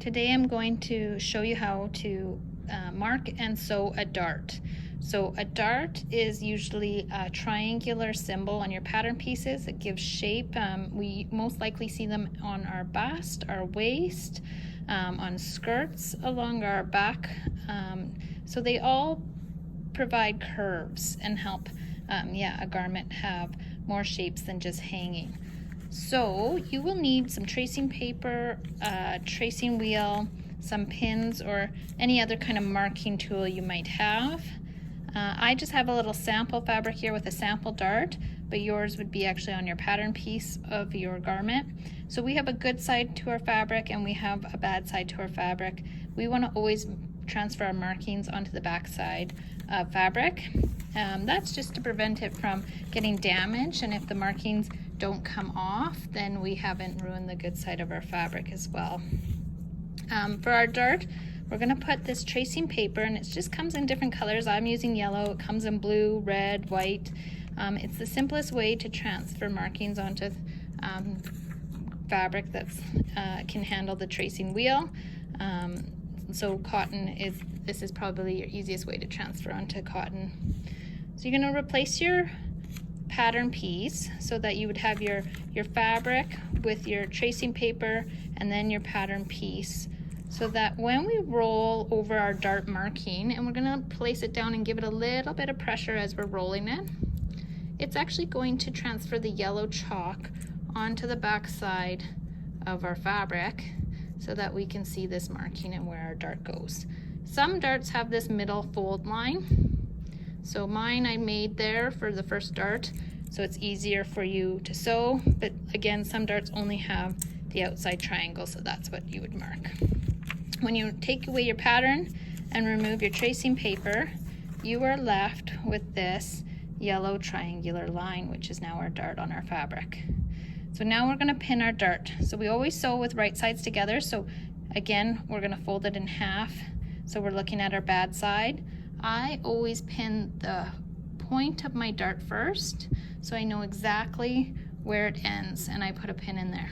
Today I'm going to show you how to mark and sew a dart. So a dart is usually a triangular symbol on your pattern pieces. It gives shape. We most likely see them on our bust, our waist, on skirts along our back. So they all provide curves and help a garment have more shapes than just hanging. So you will need some tracing paper, tracing wheel, some pins, or any other kind of marking tool you might have. I just have a little sample fabric here with a sample dart, but yours would be actually on your pattern piece of your garment. So we have a good side to our fabric and we have a bad side to our fabric. We want to always transfer our markings onto the back side of fabric. That's just to prevent it from getting damaged, and if the markings don't come off, then we haven't ruined the good side of our fabric as well. For our dart, we're going to put this tracing paper, and it just comes in different colors. I'm using yellow. It comes in blue, red, white. It's the simplest way to transfer markings onto fabric that can handle the tracing wheel. So cotton this is probably your easiest way to transfer onto cotton. So you're going to replace your pattern piece so that you would have your fabric with your tracing paper and then your pattern piece, so that when we roll over our dart marking, and we're going to place it down and give it a little bit of pressure as we're rolling it, it's actually going to transfer the yellow chalk onto the back side of our fabric so that we can see this marking and where our dart goes. Some darts have this middle fold line. So mine I made there for the first dart, so it's easier for you to sew, but again, some darts only have the outside triangle, so that's what you would mark. When you take away your pattern and remove your tracing paper, you are left with this yellow triangular line, which is now our dart on our fabric. So now we're going to pin our dart. So we always sew with right sides together, so again, we're going to fold it in half, so we're looking at our bad side. I always pin the point of my dart first, so I know exactly where it ends, and I put a pin in there.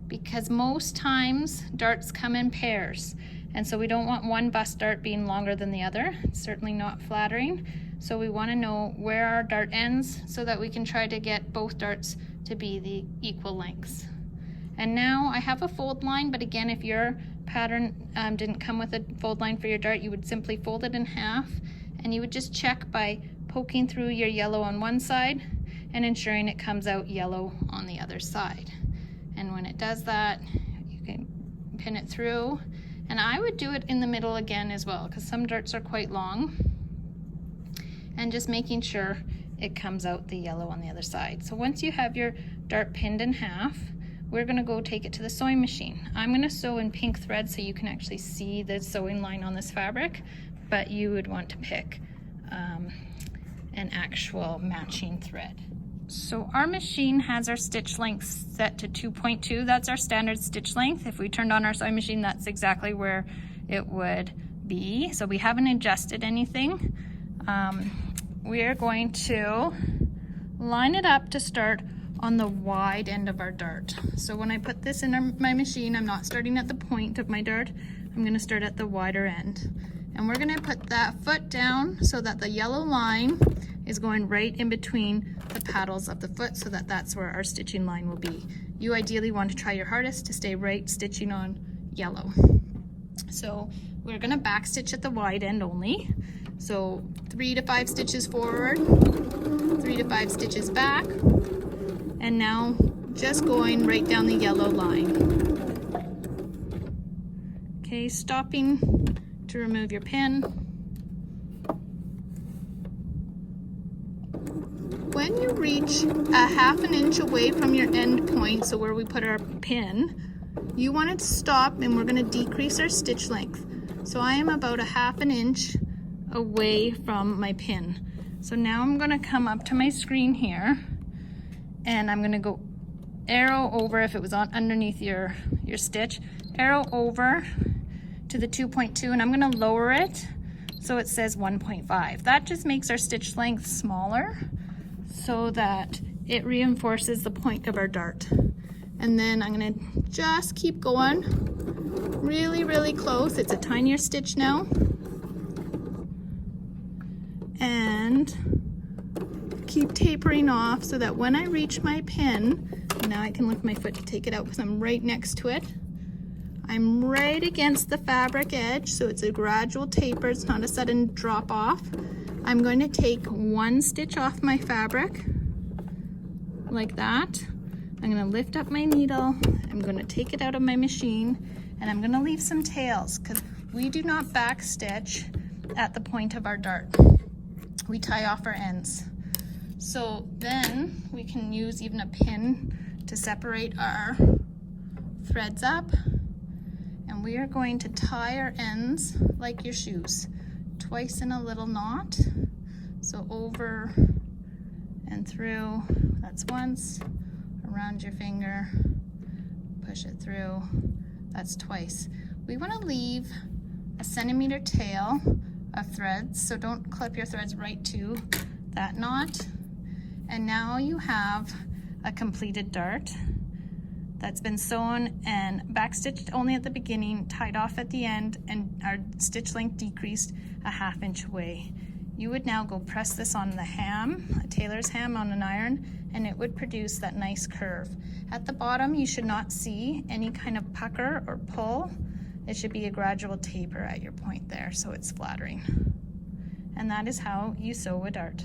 Because most times darts come in pairs, and so we don't want one bust dart being longer than the other. It's certainly not flattering. So we want to know where our dart ends so that we can try to get both darts to be the equal lengths. And now I have a fold line, but again, if your pattern didn't come with a fold line for your dart, you would simply fold it in half, and you would just check by poking through your yellow on one side and ensuring it comes out yellow on the other side. And when it does that, you can pin it through. And I would do it in the middle again as well, because some darts are quite long. And just making sure it comes out the yellow on the other side. So once you have your dart pinned in half, we're going to go take it to the sewing machine. I'm going to sew in pink thread so you can actually see the sewing line on this fabric, but you would want to pick an actual matching thread. So our machine has our stitch length set to 2.2. That's our standard stitch length. If we turned on our sewing machine, that's exactly where it would be. So we haven't adjusted anything. We are going to line it up to start on the wide end of our dart. So when I put this in my machine, I'm not starting at the point of my dart. I'm going to start at the wider end. And we're going to put that foot down so that the yellow line is going right in between the paddles of the foot, so that that's where our stitching line will be. You ideally want to try your hardest to stay right stitching on yellow. So we're going to back stitch at the wide end only. So 3 to 5 stitches forward, 3 to 5 stitches back, and now just going right down the yellow line. Okay, stopping to remove your pin. When you reach a ½ an inch away from your end point, so where we put our pin, you want to stop, and we're going to decrease our stitch length. So I am about a ½ an inch away from my pin. So now I'm going to come up to my screen here, and I'm going to go arrow over, if it was on underneath your stitch, arrow over to the 2.2, and I'm going to lower it so it says 1.5. That just makes our stitch length smaller so that it reinforces the point of our dart. And then I'm gonna just keep going really, really close. It's a tinier stitch now. And keep tapering off so that when I reach my pin, now I can lift my foot to take it out because I'm right next to it. I'm right against the fabric edge, so it's a gradual taper, it's not a sudden drop off. I'm going to take one stitch off my fabric, like that. I'm gonna lift up my needle, I'm gonna take it out of my machine, and I'm gonna leave some tails, because we do not back stitch at the point of our dart. We tie off our ends. So then we can use even a pin to separate our threads up. And we are going to tie our ends like your shoes, twice in a little knot. So over and through, that's once, around your finger, push it through, that's twice. We want to leave a centimeter tail of threads, so don't clip your threads right to that knot. And now you have a completed dart that's been sewn and backstitched only at the beginning, tied off at the end, and our stitch length decreased a 1/2 inch away. You would now go press this on the ham, a tailor's ham on an iron, and it would produce that nice curve. At the bottom, you should not see any kind of pucker or pull. It should be a gradual taper at your point there, so it's flattering. And that is how you sew a dart.